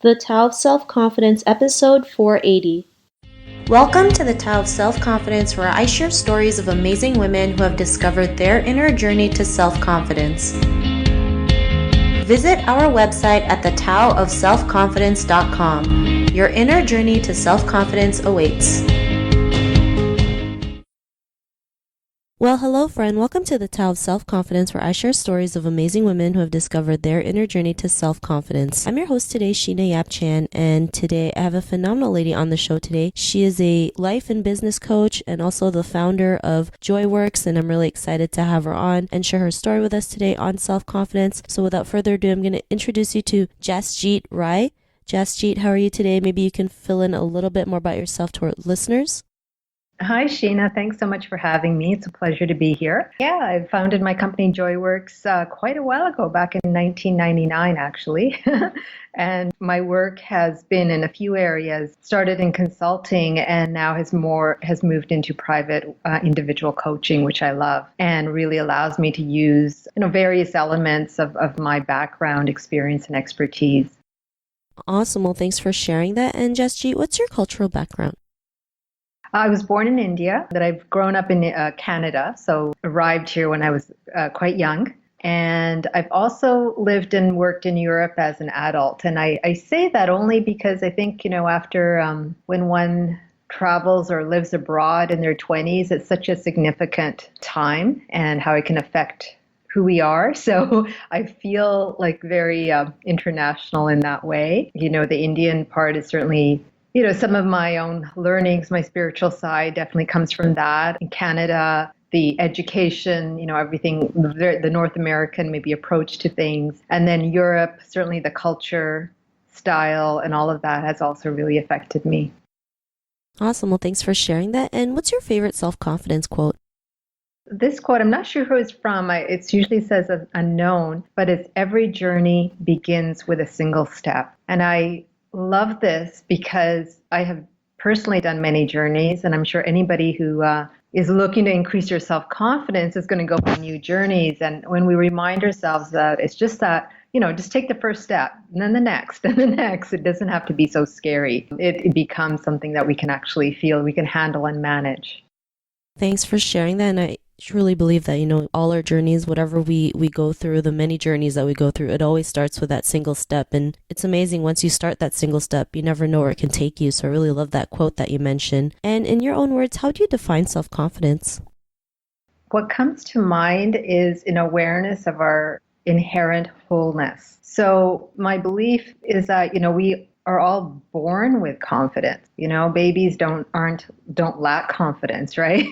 The Tao of Self-Confidence, episode 480. Welcome to the Tao of Self-Confidence, where I share stories of amazing women who have discovered their inner journey to self-confidence. Visit our website at thetaoofselfconfidence.com. Your inner journey to self-confidence awaits. Well, hello friend. Welcome to the Tao of Self-Confidence, where I share stories of amazing women who have discovered their inner journey to self-confidence. I'm your host today, Sheena Yap Chan, and today I have a phenomenal lady on the show today. She is a life and business coach and also the founder of JoyWorks, and I'm really excited to have her on and share her story with us today on self-confidence. So without further ado, I'm going to introduce you to Jasjit Rai. Jasjit, how are you today? Maybe you can fill in a little bit more about yourself to our listeners. Hi, Sheena. Thanks so much for having me. It's a pleasure to be here. Yeah, I founded my company JoyWorks quite a while ago, back in 1999, actually. And my work has been in a few areas, started in consulting and now has moved into private individual coaching, which I love, and really allows me to use various elements of my background, experience, and expertise. Awesome. Well, thanks for sharing that. And Jasjit, what's your cultural background? I was born in India, but I've grown up in Canada, so arrived here when I was quite young. And I've also lived and worked in Europe as an adult. And I say that only because I think, after when one travels or lives abroad in their 20s, it's such a significant time and how it can affect who we are. So I feel like very international in that way. The Indian part is certainly some of my own learnings, my spiritual side definitely comes from that. In Canada, the education, everything, the North American maybe approach to things. And then Europe, certainly the culture, style, and all of that has also really affected me. Awesome. Well, thanks for sharing that. And what's your favorite self-confidence quote? This quote, I'm not sure who it's from. It usually says unknown, but it's every journey begins with a single step. And I love this because I have personally done many journeys, and I'm sure anybody who is looking to increase your self-confidence is going to go on new journeys. And when we remind ourselves that it's just that, just take the first step and then the next and the next, it doesn't have to be so scary. It becomes something that we can actually feel we can handle and manage. Thanks for sharing that. And I truly believe that, all our journeys, whatever we go through, the many journeys that we go through, it always starts with that single step. And it's amazing once you start that single step, you never know where it can take you. So I really love that quote that you mentioned. And in your own words, how do you define self-confidence? What comes to mind is an awareness of our inherent wholeness. So my belief is that, we are all born with confidence. Babies don't lack confidence, right?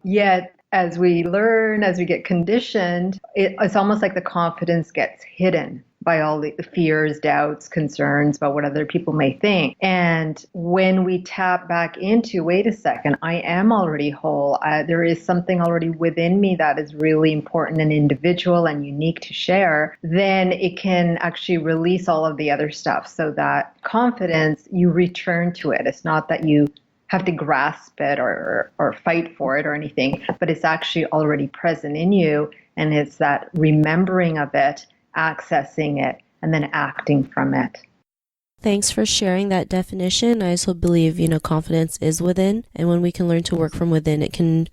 Yet, as we learn, as we get conditioned, it's almost like the confidence gets hidden by all the fears, doubts, concerns about what other people may think. And when we tap back into, wait a second, I am already whole. There is something already within me that is really important and individual and unique to share, then it can actually release all of the other stuff so that confidence, you return to it. It's not that you have to grasp it or fight for it or anything, but it's actually already present in you. And it's that remembering of it, accessing it, and then acting from it. Thanks for sharing that definition. I also believe, confidence is within. And when we can learn to work from within,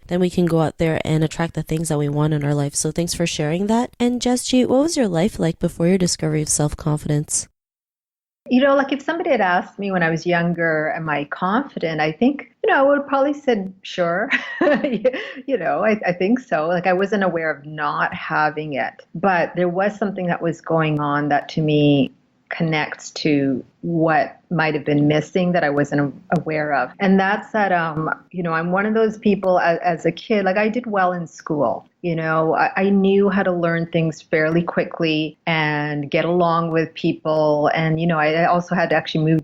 then we can go out there and attract the things that we want in our life. So thanks for sharing that. And Jasjit, what was your life like before your discovery of self-confidence? Like if somebody had asked me when I was younger, am I confident? I think, I would have probably said, sure. I think so. Like I wasn't aware of not having it, but there was something that was going on that to me connects to what might have been missing that I wasn't aware of. And that's that, I'm one of those people as a kid, like I did well in school. I knew how to learn things fairly quickly and get along with people. And, I also had to actually move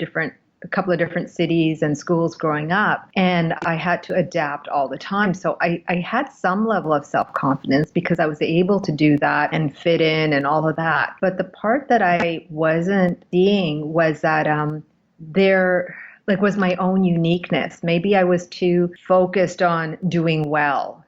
a couple of different cities and schools growing up, and I had to adapt all the time. So I had some level of self-confidence because I was able to do that and fit in and all of that. But the part that I wasn't seeing was that was my own uniqueness. Maybe I was too focused on doing well,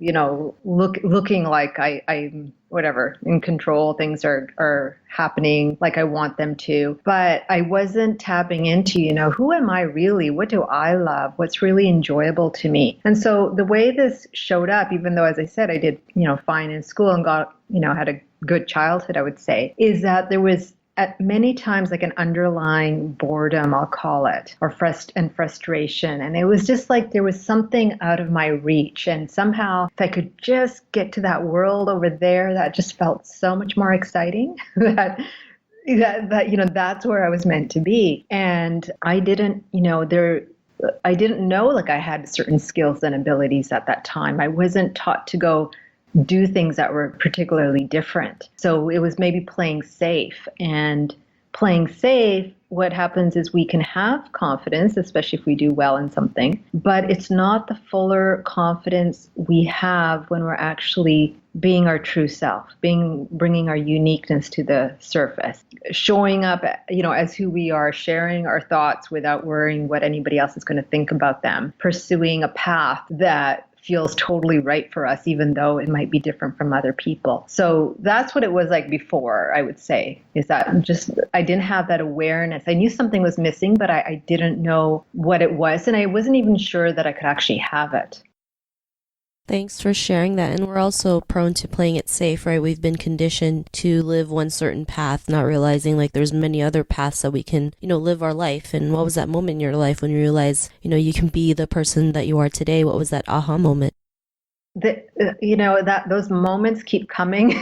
looking like I'm whatever, in control. Things are happening like I want them to. But I wasn't tapping into, who am I really? What do I love? What's really enjoyable to me? And so the way this showed up, even though, as I said, I did, fine in school and got, had a good childhood, I would say, is that there was at many times like an underlying boredom, I'll call it, or frustration. And it was just like there was something out of my reach. And somehow if I could just get to that world over there, that just felt so much more exciting that that's where I was meant to be. And I didn't, I didn't know like I had certain skills and abilities at that time. I wasn't taught to go do things that were particularly different. So it was maybe playing safe. And playing safe, what happens is we can have confidence, especially if we do well in something, but it's not the fuller confidence we have when we're actually being our true self, bringing our uniqueness to the surface, showing up, as who we are, sharing our thoughts without worrying what anybody else is going to think about them, pursuing a path that feels totally right for us, even though it might be different from other people. So that's what it was like before, I would say, is that just, I didn't have that awareness. I knew something was missing, but I didn't know what it was. And I wasn't even sure that I could actually have it. Thanks for sharing that. And we're also prone to playing it safe, right? We've been conditioned to live one certain path, not realizing like there's many other paths that we can, live our life. And what was that moment in your life when you realize, you can be the person that you are today? What was that aha moment? That those moments keep coming.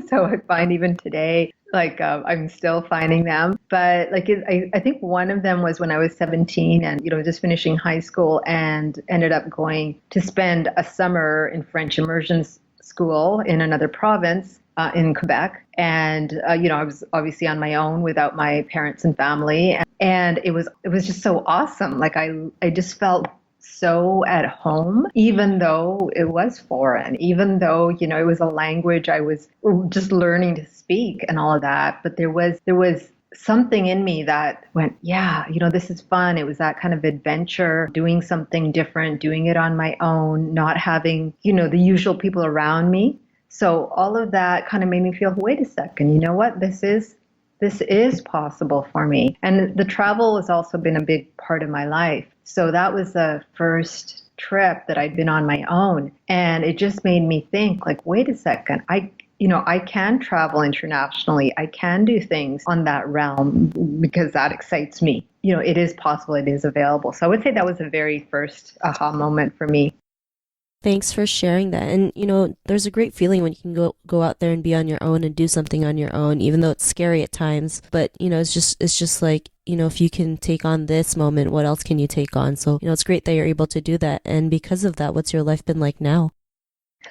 So I find even today, I'm still finding them. But I think one of them was when I was 17 and, just finishing high school and ended up going to spend a summer in French immersion school in another province in Quebec. And, I was obviously on my own without my parents and family. And it was just so awesome. I just felt so at home, even though it was foreign, even though, it was a language I was just learning to speak and all of that. But there was something in me that went, yeah, this is fun. It was that kind of adventure, doing something different, doing it on my own, not having, the usual people around me. So all of that kind of made me feel, wait a second, you know what? This is possible for me. And the travel has also been a big part of my life. So that was the first trip that I'd been on my own. And it just made me think wait a second, I can travel internationally. I can do things on that realm because that excites me. It is possible. It is available. So I would say that was the very first aha moment for me. Thanks for sharing that. And, there's a great feeling when you can go out there and be on your own and do something on your own, even though it's scary at times. But, it's just like, if you can take on this moment, what else can you take on? So, it's great that you're able to do that. And because of that, what's your life been like now?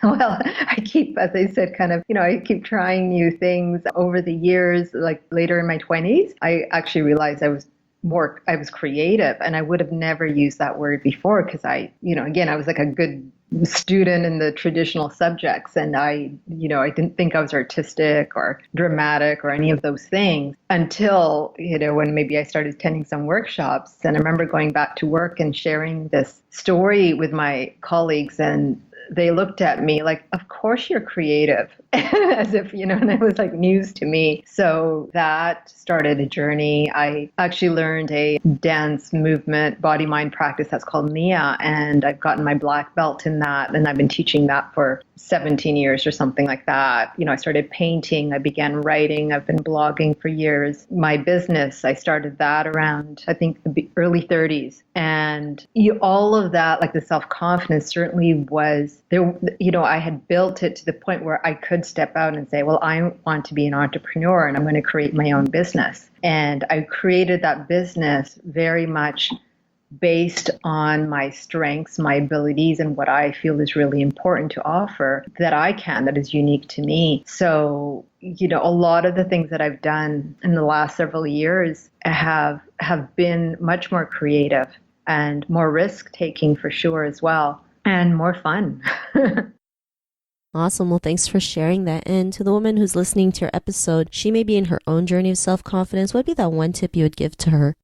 Well, I keep, as I said, I keep trying new things over the years. Like later in my 20s, I actually realized I was creative, and I would have never used that word before because again, I was like a good student in the traditional subjects, and I didn't think I was artistic or dramatic or any of those things until, when maybe I started attending some workshops. And I remember going back to work and sharing this story with my colleagues, and they looked at me like, of course you're creative, as if, and it was like news to me. So that started a journey. I actually learned a dance movement, body mind practice that's called Nia, and I've gotten my black belt in that, and I've been teaching that for 17 years or something like that. I started painting, I began writing, I've been blogging for years. My business, I started that around, I think, the early 30s. And all of that, like the self-confidence certainly was there. I had built it to the point where I could step out and say, well, I want to be an entrepreneur and I'm going to create my own business. And I created that business very much based on my strengths, my abilities, and what I feel is really important to offer that is unique to me. So, a lot of the things that I've done in the last several years have been much more creative and more risk-taking for sure as well, and more fun. Awesome. Well, thanks for sharing that. And to the woman who's listening to your episode, she may be in her own journey of self-confidence. What would be that one tip you would give to her?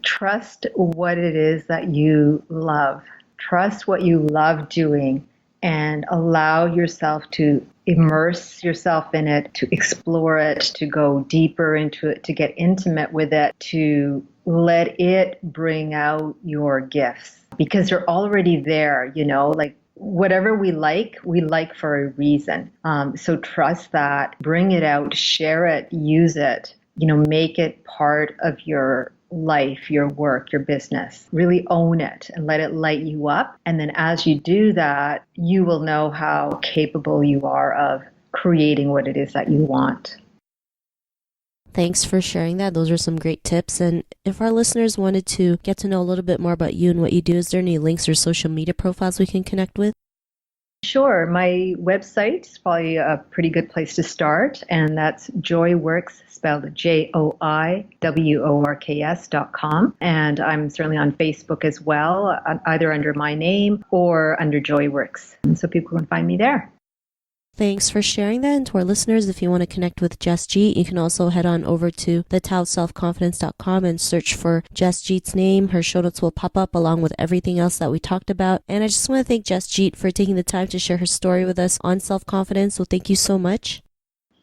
Trust what it is that you love. Trust what you love doing and allow yourself to immerse yourself in it, to explore it, to go deeper into it, to get intimate with it, to let it bring out your gifts because they're already there, like whatever we like for a reason. So trust that, bring it out, share it, use it, make it part of your life, your work, your business. Really own it and let it light you up. And then as you do that, you will know how capable you are of creating what it is that you want. Thanks for sharing that. Those are some great tips. And if our listeners wanted to get to know a little bit more about you and what you do, is there any links or social media profiles we can connect with? Sure. My website is probably a pretty good place to start, and that's joyworks, spelled JOIWORKS.com. And I'm certainly on Facebook as well, either under my name or under Joyworks. And so people can find me there. Thanks for sharing that. And to our listeners, if you want to connect with Jasjit, you can also head on over to thetowselfconfidence.com and search for Jasjit's name. Her show notes will pop up along with everything else that we talked about. And I just want to thank Jasjit for taking the time to share her story with us on self-confidence. So thank you so much.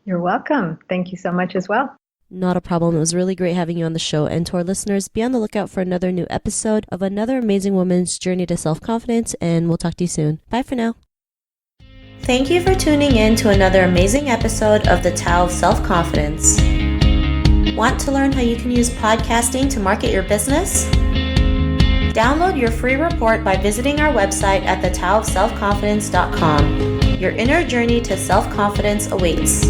You're welcome. Thank you so much as well. Not a problem. It was really great having you on the show. And to our listeners, be on the lookout for another new episode of another amazing woman's journey to self-confidence. And we'll talk to you soon. Bye for now. Thank you for tuning in to another amazing episode of the Tao of Self-Confidence. Want to learn how you can use podcasting to market your business? Download your free report by visiting our website at thetowofselfconfidence.com. Your inner journey to self-confidence awaits.